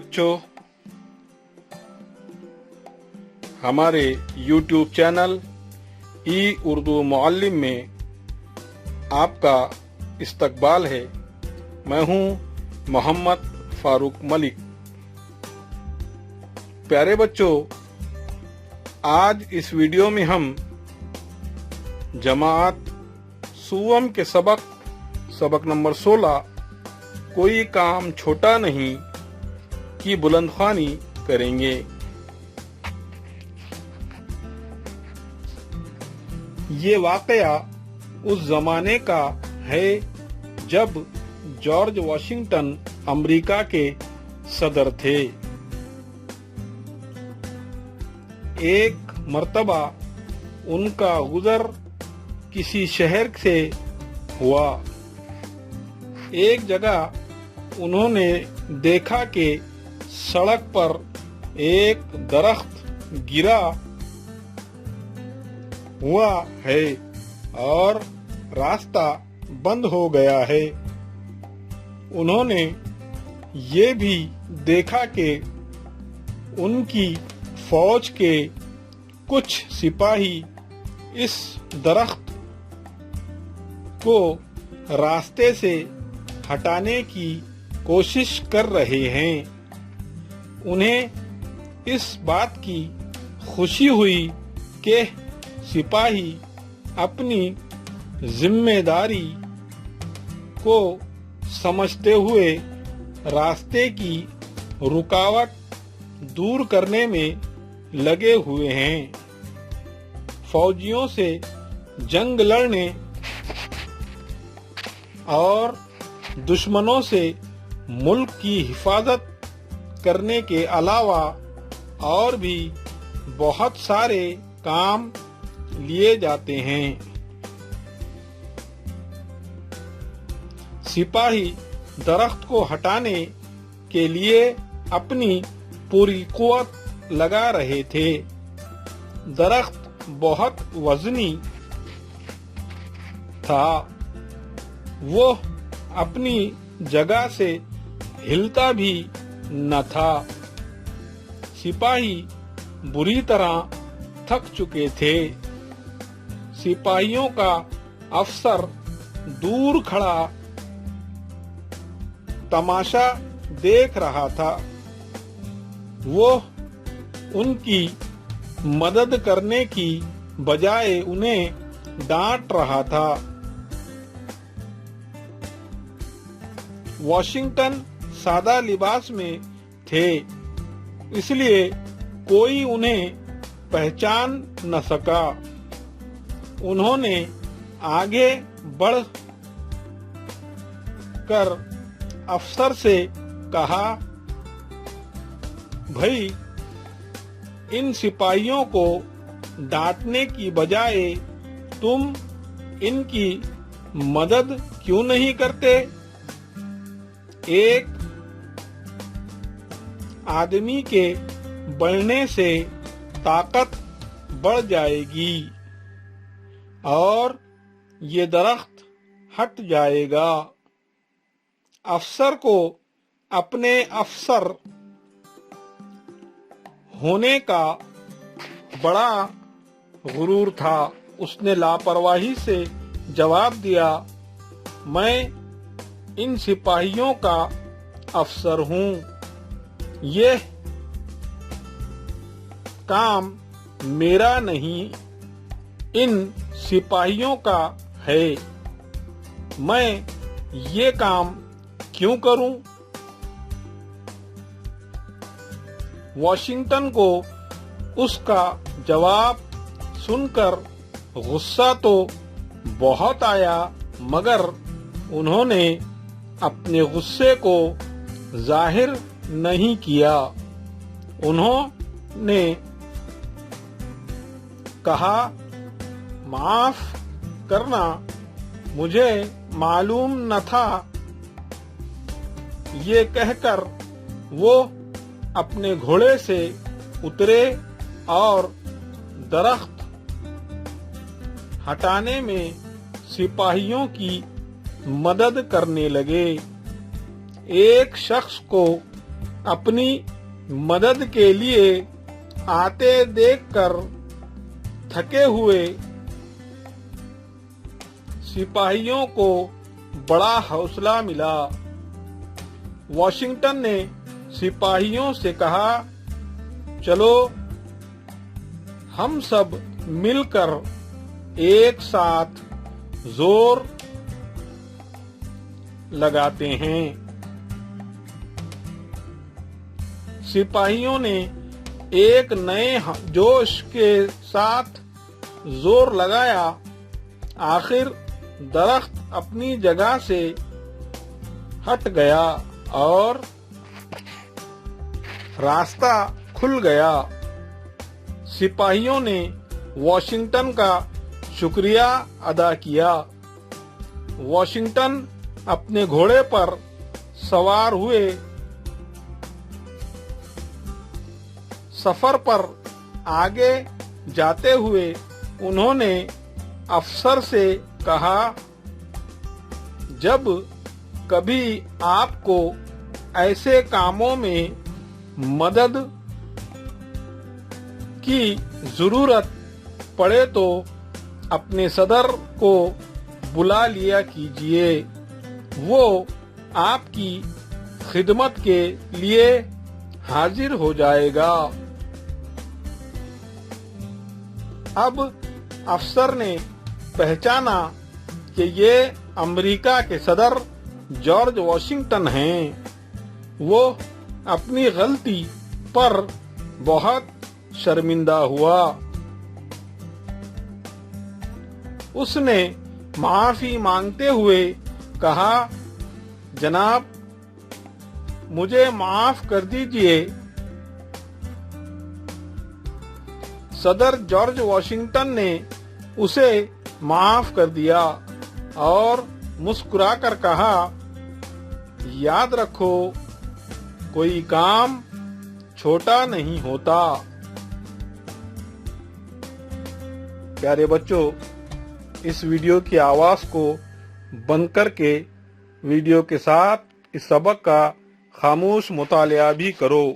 बच्चों, हमारे YouTube channel ई Urdu Muallem में आपका इस्तकबाल है। मैं हूं मोहम्मद फारूक मलिक। प्यारे बच्चों, आज इस वीडियो में हम जमात सुवम के सबक नंबर 16 कोई काम छोटा नहीं की बुलंदख्वानी करेंगे। ये वाकया उस जमाने का है जब जॉर्ज वाशिंगटन अमेरिका के सदर थे। एक मर्तबा उनका गुजर किसी शहर से हुआ। एक जगह उन्होंने देखा कि सड़क पर एक दरख्त गिरा हुआ है और रास्ता बंद हो गया है। उन्होंने ये भी देखा कि उनकी फौज के कुछ सिपाही इस दरख्त को रास्ते से हटाने की कोशिश कर रहे हैं। उन्हें इस बात की खुशी हुई कि सिपाही अपनी जिम्मेदारी को समझते हुए रास्ते की रुकावट दूर करने में लगे हुए हैं। फौजियों से जंग लड़ने और दुश्मनों से मुल्क की हिफाजत करने के अलावा और भी बहुत सारे काम लिए जाते हैं। सिपाही दरख्त को हटाने के लिए अपनी पूरी कुव्वत लगा रहे थे। दरख्त बहुत वजनी था। वो अपनी जगह से हिलता भी न था। सिपाही बुरी तरह थक चुके थे। सिपाहियों का अफसर दूर खड़ा तमाशा देख रहा था। वो उनकी मदद करने की बजाय उन्हें डांट रहा था। वॉशिंगटन सादा लिबास में थे, इसलिए कोई उन्हें पहचान न सका। उन्होंने आगे बढ़ कर अफसर से कहा, भाई, इन सिपाहियों को डांटने की बजाय तुम इनकी मदद क्यों नहीं करते? एक आदमी के बढ़ने से ताकत बढ़ जाएगी और ये दरख्त हट जाएगा। अफसर को अपने अफसर होने का बड़ा गुरूर था। उसने लापरवाही से जवाब दिया, मैं इन सिपाहियों का अफसर हूँ। ये काम मेरा नहीं, इन सिपाहियों का है। मैं ये काम क्यों करूं? वॉशिंगटन को उसका जवाब सुनकर गुस्सा तो बहुत आया, मगर उन्होंने अपने गुस्से को जाहिर नहीं किया। उन्होंने कहा, माफ करना, मुझे मालूम न था। ये कहकर वो अपने घोड़े से उतरे और दरख्त हटाने में सिपाहियों की मदद करने लगे। एक शख्स को अपनी मदद के लिए आते देखकर थके हुए सिपाहियों को बड़ा हौसला मिला। वॉशिंगटन ने सिपाहियों से कहा, चलो हम सब मिलकर एक साथ जोर लगाते हैं। सिपाहियों ने एक नए जोश के साथ जोर लगाया। आखिर दरख्त अपनी जगह से हट गया और रास्ता खुल गया। सिपाहियों ने वॉशिंगटन का शुक्रिया अदा किया। वॉशिंगटन अपने घोड़े पर सवार हुए। सफर पर आगे जाते हुए उन्होंने अफसर से कहा, जब कभी आपको ऐसे कामों में मदद की जरूरत पड़े तो अपने सदर को बुला लिया कीजिए, वो आपकी खिदमत के लिए हाजिर हो जाएगा। अब अफसर ने पहचाना कि ये अमेरिका के सदर जॉर्ज वॉशिंगटन हैं। वो अपनी गलती पर बहुत शर्मिंदा हुआ। उसने माफी मांगते हुए कहा, जनाब मुझे माफ कर दीजिए। सदर जॉर्ज वॉशिंगटन ने उसे माफ कर दिया और मुस्कुराकर कहा, याद रखो कोई काम छोटा नहीं होता। प्यारे बच्चों, इस वीडियो की आवाज को बंद करके वीडियो के साथ इस सबक का खामोश मुतालिया भी करो।